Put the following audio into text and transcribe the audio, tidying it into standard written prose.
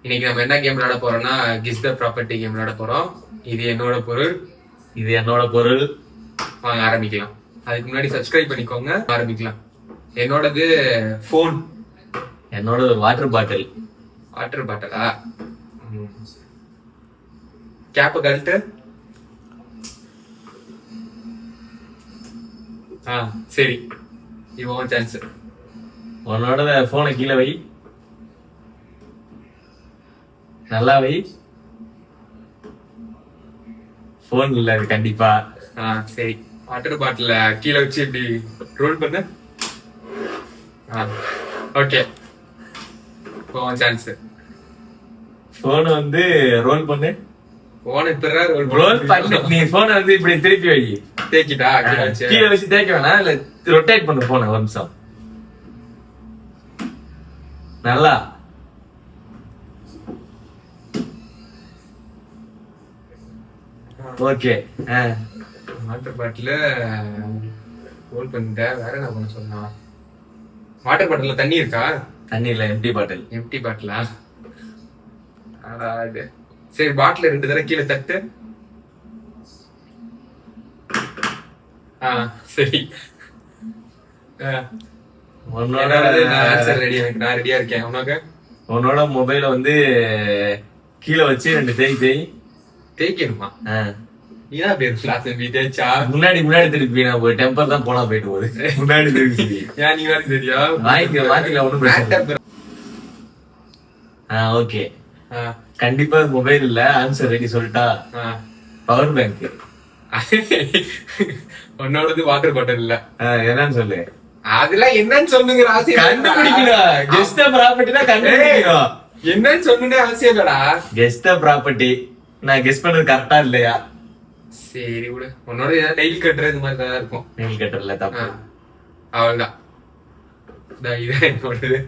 இன்னைக்கு நம்ம என்ன கேம் விளையாட போறோம்னா கெஸ் த ப்ராப்பர்ட்டி கேம் விளையாட போறோம். இது என்னோட பொருள், இது என்னோட பொருள். வாங்க ஆரம்பிக்கலாம். அதுக்கு முன்னாடி சப்ஸ்கிரைப் பண்ணிக்கோங்க. ஆரம்பிக்கலாம். என்னோடது போன். என்னோட ஒரு வாட்டர் பாட்டில். வாட்டர் பாட்டிலா? கேப்ப கழட்டு. சரி, இவன் சான்ஸ். உன்னோட போனை கீழே வை, நல்லா வை. போன் இல்ல அது கண்டிப்பா. சரி, வாட்டர் பாட்டில கீழே வச்சு இப்படி ரோல் பண்ணு. ஓகே, இப்போ சான்ஸ். போனை வந்து ரோல் பண்ணு. போன் இப்ப ரோல் பண்ணு. நீ போனை வந்து இப்படி திருப்பி வை. தேக்கிட்டா? கீழே வச்சு தேய்க்க வேணாம், இல்ல ரொட்டேட் பண்ணு போனை ஒரு நிமிஷம். நல்லா. ஓகே. வாட்டர் பாட்டில ரோல் பண்ணிட்டேன். வேற என்ன பண்ண சொன்னா? வாட்டர் பாட்டில தண்ணி இருக்கா? தண்ணி இல்ல, எம்டி பாட்டில். எம்டி பாட்டிலா? சரி, பாட்டில 2 தடவை கீழே தட்டு. சரி, ரெடி. நான் ரெடியா இருக்கேன். உனக்கு? உன்னோட மொபைல வந்து கீழே வச்சு 2 தேய் தேய்க்கணுமா? நீதான் பேர் கிளாஸ் தேய்ச்சா? முன்னாடி திருப்பி நான் ஒரு டெம்பர் தான் போனா போயிட்டு போகுது. முன்னாடி திருப்பி. ஏன் நீ வேற தெரியும்? வாங்கிக்கலாம், ஒண்ணும் பிரச்சனை. ஓகே. கண்டிப்பா மொபைல் இல்ல. ஆன்சர் ரெடி சொல்லிட்டா? Power bank. உன்னோடது வாட்டர் பாட்டில் இல்ல. என்னன்னு சொல்லு. அதெல்லாம் என்னன்னு சொல்லுங்க. ராசி கண்டுபிடிக்கணும். கெஸ் த ப்ராப்பர்ட்டி தான் கண்டுபிடிக்கணும். என்னன்னு சொல்லுனே அவசியம் இல்லடா. Guess the property. நான் கெஸ் பண்ணது கரெக்டா இல்லையா? சரி விடு. உன்னோட நெயில் கட்டுறது மாதிரி தான் இருக்கும். நெயில் கட்டர்ல தப்பு. அவ்வளவுதான். இதான் என்னோடது.